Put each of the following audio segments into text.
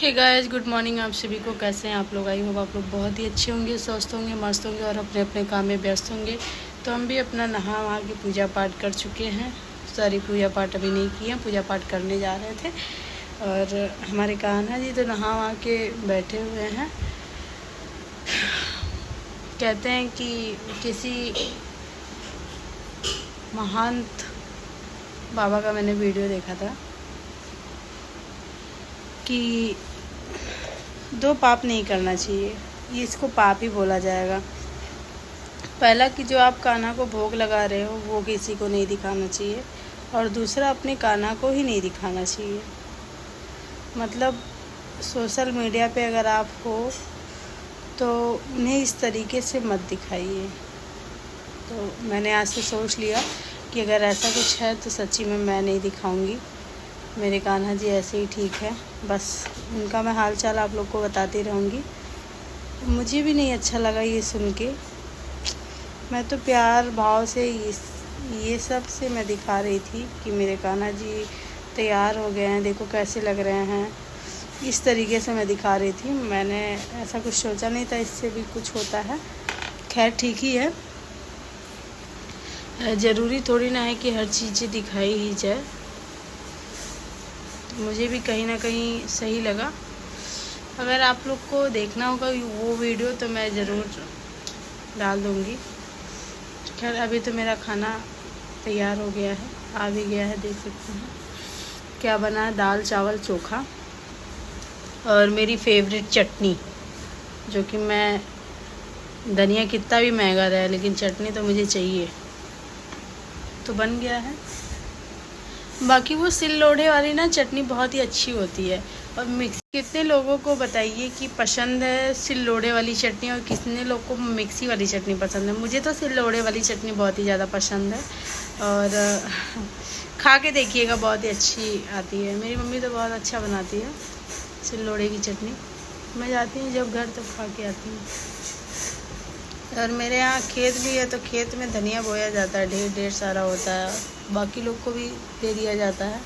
Hey guys, good morning. आप सभी को कैसे हैं आप लोग? आई होप आप लोग बहुत ही अच्छे होंगे, स्वस्थ होंगे, मस्त होंगे और अपने अपने काम में व्यस्त होंगे। तो हम भी अपना नहा वहा के पूजा पाठ कर चुके हैं। सॉरी, पूजा पाठ अभी नहीं किया, पूजा पाठ करने जा रहे थे। और हमारे कान्हा जी तो नहा वहा के बैठे हुए हैं। कहते हैं कि किसी महंत बाबा का मैंने वीडियो देखा था कि 2 पाप नहीं करना चाहिए, ये इसको पाप ही बोला जाएगा। पहला कि जो आप कान्हा को भोग लगा रहे हो वो किसी को नहीं दिखाना चाहिए, और दूसरा अपने कान्हा को ही नहीं दिखाना चाहिए। मतलब सोशल मीडिया पे अगर आप हो तो उन्हें इस तरीके से मत दिखाइए। तो मैंने आज से सोच लिया कि अगर ऐसा कुछ है तो सच्ची में मैं नहीं दिखाऊंगी। मेरे कान्हा जी ऐसे ही ठीक है, बस उनका मैं हाल चाल आप लोग को बताती रहूँगी। मुझे भी नहीं अच्छा लगा ये सुन के। मैं तो प्यार भाव से ये सब से मैं दिखा रही थी कि मेरे कान्हा जी तैयार हो गए हैं, देखो कैसे लग रहे हैं। इस तरीके से मैं दिखा रही थी। मैंने ऐसा कुछ सोचा नहीं था इससे भी कुछ होता है। खैर ठीक ही है, ज़रूरी थोड़ी ना है कि हर चीज़ें दिखाई ही जाए। मुझे भी कहीं ना कहीं सही लगा। अगर आप लोग को देखना होगा वो वीडियो तो मैं ज़रूर डाल दूँगी। खैर अभी तो मेरा खाना तैयार हो गया है, आ भी गया है, देख सकते हैं क्या बना है। दाल चावल चोखा और मेरी फेवरेट चटनी, जो कि मैं धनिया कितना भी महंगा रहा है लेकिन चटनी तो मुझे चाहिए, तो बन गया है। बाकी वो सिल लोढ़े वाली ना चटनी बहुत ही अच्छी होती है। और मिक्सी, कितने लोगों को बताइए कि पसंद है सिल लोढ़े वाली चटनी और कितने लोग को मिक्सी वाली चटनी पसंद है। मुझे तो सिल लोढ़े वाली चटनी बहुत ही ज़्यादा पसंद है और खा के देखिएगा, बहुत ही अच्छी आती है। मेरी मम्मी तो बहुत अच्छा बनाती है सिल लोढ़े की चटनी। मैं जाती हूँ जब घर तब खा के आती हूँ। और मेरे यहाँ खेत भी है तो खेत में धनिया बोया जाता है, ढेर सारा होता है, बाकी लोग को भी दे दिया जाता है।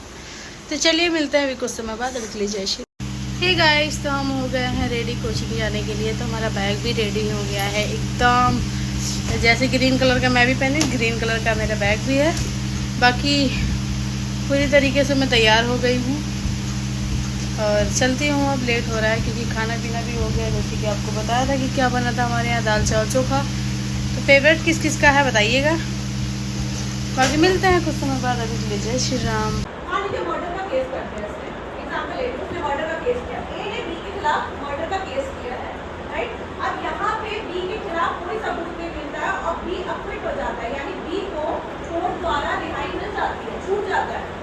तो चलिए मिलते हैं अभी कुछ समय बाद। अभी के लिए जय श्री। हे गाइस, तो हम हो गए हैं रेडी कोचिंग जाने के लिए। तो हमारा बैग भी रेडी हो गया है एकदम, जैसे ग्रीन कलर का मैं भी पहनी, ग्रीन कलर का मेरा बैग भी है। बाकी पूरी तरीके से मैं तैयार हो गई हूँ और चलती हूँ। अब लेट हो रहा है क्योंकि खाना पीना भी हो गया, जैसे कि आपको बताया था कि क्या बना था हमारे यहाँ, दाल चावल चोखा। तो फेवरेट किस किस का है बताइएगा। बाकी मिलते हैं कुछ समय बाद। अभी के लिए जय श्री राम। मर्डर का केस करते हैं, एग्जांपल ले लो, उसने मर्डर का केस किया, ए ने बी के खिलाफ मर्डर का केस किया है, राइट। अब यहाँ पे बी के खिलाफ कोई सबूत नहीं मिलता है और बी अक्विट हो जाता है, यानी बी को कोर्ट द्वारा रिहाई मिल जाती है, छूट जाता है।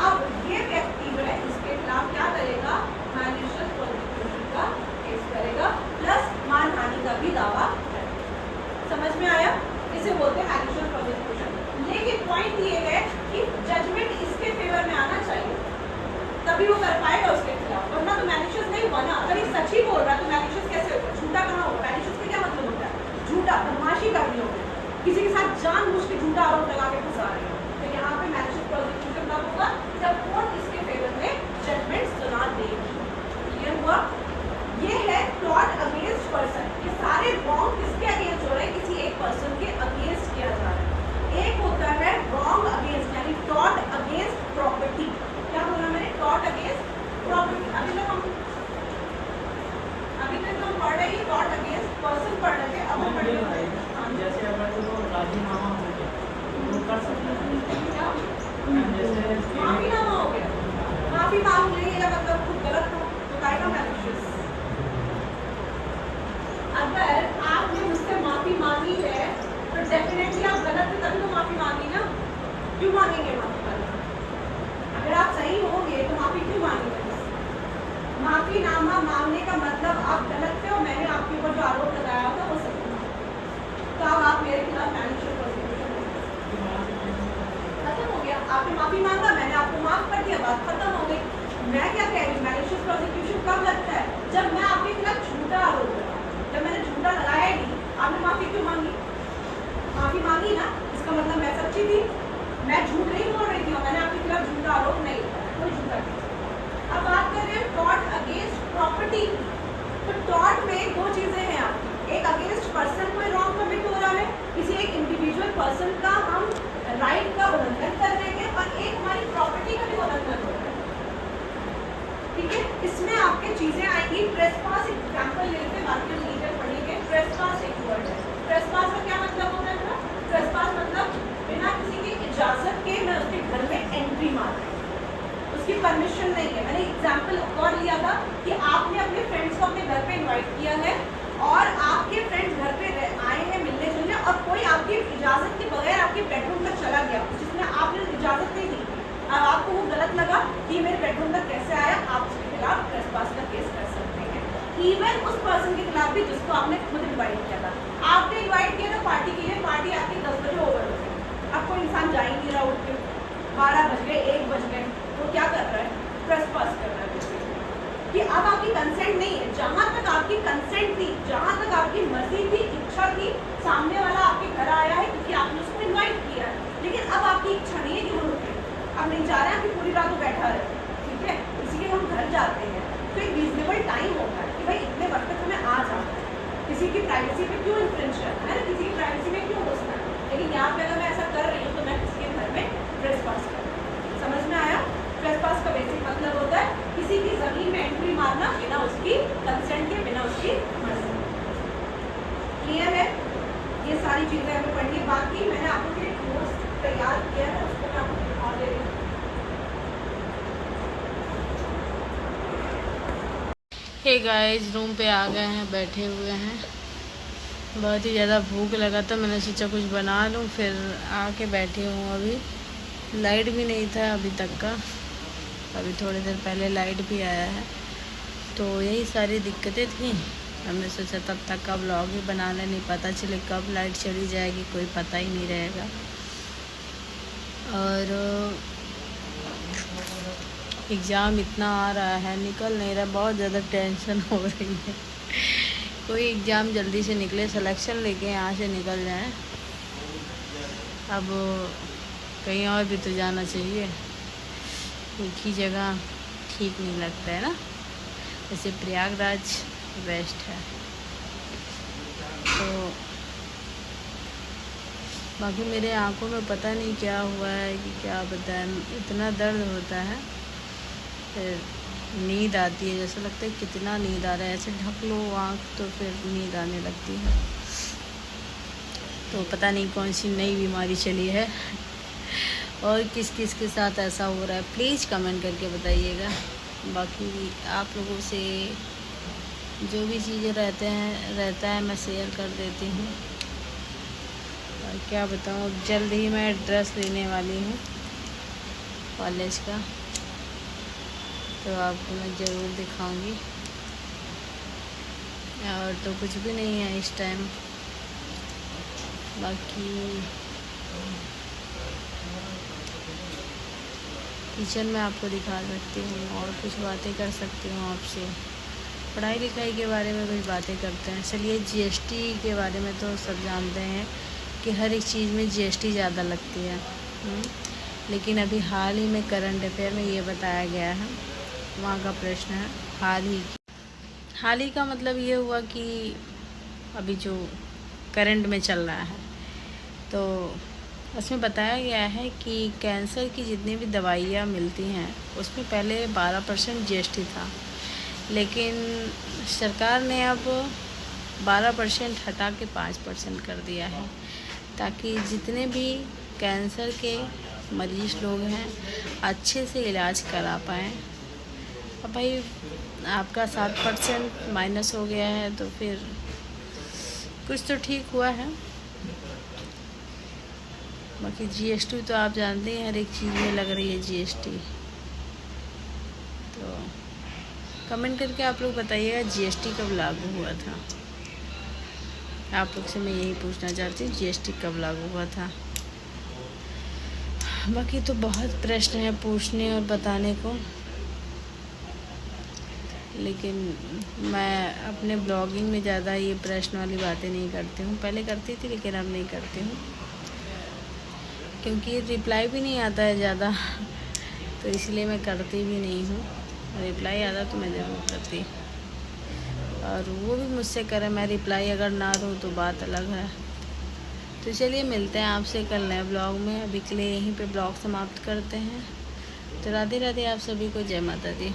अब ये व्यक्ति जो है इसके खिलाफ क्या करेगा, मैलिशियस प्रोसिक्यूशन का केस करेगा, प्लस मानहानि का भी दावा करेगा। समझ में आया? इसे बोलते हैं मैलिशियस प्रोसिक्यूशन। लेकिन पॉइंट ये है कि जजमेंट इसके फेवर में आना चाहिए, तभी वो कर पाएगा उसके खिलाफ, वरना तो मैलिशियस नहीं हुआ ना। अगर ये सच ही बोल रहा है तो मैलिशियस कैसे होगा? झूठा कहाँ होगा? मैलिशियस का क्या मतलब होता है? झूठा, बदमाशी करनी होगी, किसी के साथ जानबूझ के झूठा आरोप लगा के फंसा रहे हो। तो यहाँ पे मैलिशियस प्रोसिक्यूशन कब होगा? जब कोर्ट इसके फेवर में जजमेंट सुना देगी। क्लियर हुआ? ये है प्लॉट अगेंस्ट पर्सन। ये सारे रॉन्ग किसके अगेंस्ट हो रहे हैं? किसी एक पर्सन के अगेंस्ट किया जा रहा है। एक होता है रॉन्ग अगेंस्ट, यानी टॉट अगेंस्ट प्रॉपर्टी। क्या बोला मैंने? Taught against property. अभी तक हम पढ़ रहे हैं टॉट अगेंस्ट पर्सन पढ़ रहे थे, अब हम पढ़ रहे हैं जैसे अगर वो राजीनामा हो गया तो कर सकते हैं क्या? जैसे माफीनामा हो गया, माफी मांग लीजिएगा, मतलब खुद गलत हो तो कायदा मैलिशियस। अगर आपने मुझसे माफी मांगी है तो डेफिनेटली आप गलत थे, तभी तो माफी मांगी ना। क्यों मांगेंगे माफी? अगर आप सही होंगे तो माफी क्यों मांगेंगे? माफीनामा मांगने का मतलब आप गलत थे और मैंने आपके ऊपर जो आरोप लगाया था वो सही था, तो अब आप मेरे खिलाफ मैलिशियस प्रोसिक्यूशन खत्म हो गया। आपने माफी मांगा, मैंने आपको माफ कर दिया, बात खत्म हो गई। मैं क्या कह रही हूँ, मैलिशियस प्रोसिक्यूशन कब लगता है? जब मैं आपके खिलाफ झूठा आरोप लगाया। जब मैंने झूठा लगाया ही नहीं, आपने माफी क्यों मांगी? माफी मांगी ना, इसका मतलब मैं सच्ची थी, मैं झूठ नहीं बोल रही थी और मैंने आपके खिलाफ झूठा आरोप नहीं लगाया, कोई झूठा नहीं। अब बात कर रहे हैं टॉट अगेंस्ट पे चीजें आएंगी। ट्रेसपास एग्जांपल ले लेते हैं, बाकी हम लीगल पढ़ेंगे। ट्रेसपास एक वर्ड है। ट्रेसपास का क्या मतलब होता है? ट्रेसपास मतलब बिना किसी की इजाजत के मैं उसके घर में एंट्री मार रही हूँ, उसकी परमिशन नहीं है। मैंने एग्जाम्पल और लिया था कि आपने अपने फ्रेंड्स को अपने घर पे इनवाइट किया है और आपके फ्रेंड्स घर पे आए हैं मिलने जुलने, और कोई आपकी इजाजत के बगैर आपके बेडरूम तक चला गया जिसमें आपने इजाजत नहीं दी, अब आपको वो गलत लगा कि मेरे बेडरूम तक कैसे आया, आप उसके खिलाफ ट्रेसपास का केस कर सकते हैं। इवन उस पर्सन के खिलाफ भी जिसको आपने खुद इन्वाइट किया था। आपने इन्वाइट किया था पार्टी के लिए, पार्टी आपकी 10 बजे ओवर हो गई, अब कोई इंसान जा ही नहीं रहा उठ के, 12 बज गए, 1 बज गए, तो क्या कर रहा है? ट्रेसपास कर रहा है कि अब आपकी कंसेंट नहीं है। जहां तक आपकी कंसेंट थी, जहां तक आपकी मर्जी थी, इच्छा थी, सामने वाला आपके घर आया है क्योंकि आपने उसको इन्वाइट किया है, लेकिन अब आपकी इच्छा नहीं है कि वो रुके, अब नहीं जा रहे हैं कि पूरी रात वो बैठा रहे, ठीक है, इसलिए हम घर जाते हैं तो एक रीजनेबल टाइम होता है कि भाई इतने वक्त तक हमें आ जाना है। किसी की प्राइवेसी पे क्यों इन्फ्रिंज करना है, किसी की प्राइवेसी में क्यों घुसना है? लेकिन यहाँ पे अगर मैं ऐसा कर रही हूँ तो मैं किसी के घर में ट्रेसपास कर रही हूँ। समझ में आया? ट्रेसपास का बेसिक मतलब होता है किसी की जमीन में एंट्री मारना बिना उसकी कंसेंट के, बिना उसकी मर्जी। क्लियर है? ये सारी चीजें हमें पढ़नी है। बाकी मैंने आपको एक नोट्स तैयार किया है, उसको मैं आपको दिखा दे रही हूँ। हे गाइस, रूम पे आ गए हैं, बैठे हुए हैं। बहुत ही ज़्यादा भूख लगा तो मैंने सोचा कुछ बना लूँ, फिर आके बैठी हूँ। अभी लाइट भी नहीं था अभी तक का, अभी थोड़ी देर पहले लाइट भी आया है, तो यही सारी दिक्कतें थी। हमने सोचा तब तक का व्लॉग ही बना लें, नहीं पता चले कब लाइट चली जाएगी, कोई पता ही नहीं रहेगा। और एग्ज़ाम इतना आ रहा है, निकल नहीं रहा, बहुत ज़्यादा टेंशन हो रही है। कोई एग्ज़ाम जल्दी से निकले, सिलेक्शन लेके यहाँ से निकल जाएं। अब कहीं और भी तो जाना चाहिए, एक ही जगह ठीक नहीं लगता है ना। जैसे प्रयागराज बेस्ट है। तो बाकी मेरे आंखों में पता नहीं क्या हुआ है कि क्या बताएं, इतना दर्द होता है, फिर नींद आती है, जैसा लगता है कितना नींद आ रहा है, ऐसे ढक लो आँख तो फिर नींद आने लगती है। तो पता नहीं कौन सी नई बीमारी चली है और किस किस के साथ ऐसा हो रहा है, प्लीज़ कमेंट करके बताइएगा। बाकी आप लोगों से जो भी चीज़ें रहता है मैं शेयर कर देती हूँ। और क्या बताऊँ, जल्द ही मैं ड्रेस लेने वाली हूँ कॉलेज का, तो आपको मैं ज़रूर दिखाऊंगी। और तो कुछ भी नहीं है इस टाइम। बाकी किचन में आपको दिखा सकती हूँ और कुछ बातें कर सकती हूँ आपसे। पढ़ाई लिखाई के बारे में कुछ बातें करते हैं। चलिए, जीएसटी के बारे में तो सब जानते हैं कि हर एक चीज़ में जीएसटी ज़्यादा लगती है। लेकिन अभी हाल ही में करंट अफेयर में ये बताया गया है, वहाँ का प्रश्न है हाल ही का मतलब ये हुआ कि अभी जो करंट में चल रहा है, तो उसमें बताया गया है कि कैंसर की जितनी भी दवाइयाँ मिलती हैं उसमें पहले 12% जीएसटी था, लेकिन सरकार ने अब 12% हटा के 5% कर दिया है, ताकि जितने भी कैंसर के मरीज लोग हैं अच्छे से इलाज करा पाएँ। अब भाई आपका 7% माइनस हो गया है, तो फिर कुछ तो ठीक हुआ है। बाकी जीएसटी तो आप जानते हैं, हर एक चीज़ में लग रही है जीएसटी। तो कमेंट करके आप लोग बताइएगा जीएसटी कब लागू हुआ था। आप लोग से मैं यही पूछना चाहती हूँ, जीएसटी कब लागू हुआ था। बाकी तो बहुत प्रश्न है पूछने और बताने को, लेकिन मैं अपने ब्लॉगिंग में ज़्यादा ये प्रश्न वाली बातें नहीं करती हूँ। पहले करती थी लेकिन अब नहीं करती हूँ, क्योंकि रिप्लाई भी नहीं आता है ज़्यादा, तो इसलिए मैं करती भी नहीं हूँ। रिप्लाई आता तो मैं ज़रूर करती, और वो भी मुझसे करे, मैं रिप्लाई अगर ना दूँ तो बात अलग है। तो चलिए, मिलते हैं आपसे कल नए ब्लॉग में। अभी के लिए यहीं पे ब्लॉग समाप्त करते हैं। तो राधे राधे आप सभी को, जय माता दी।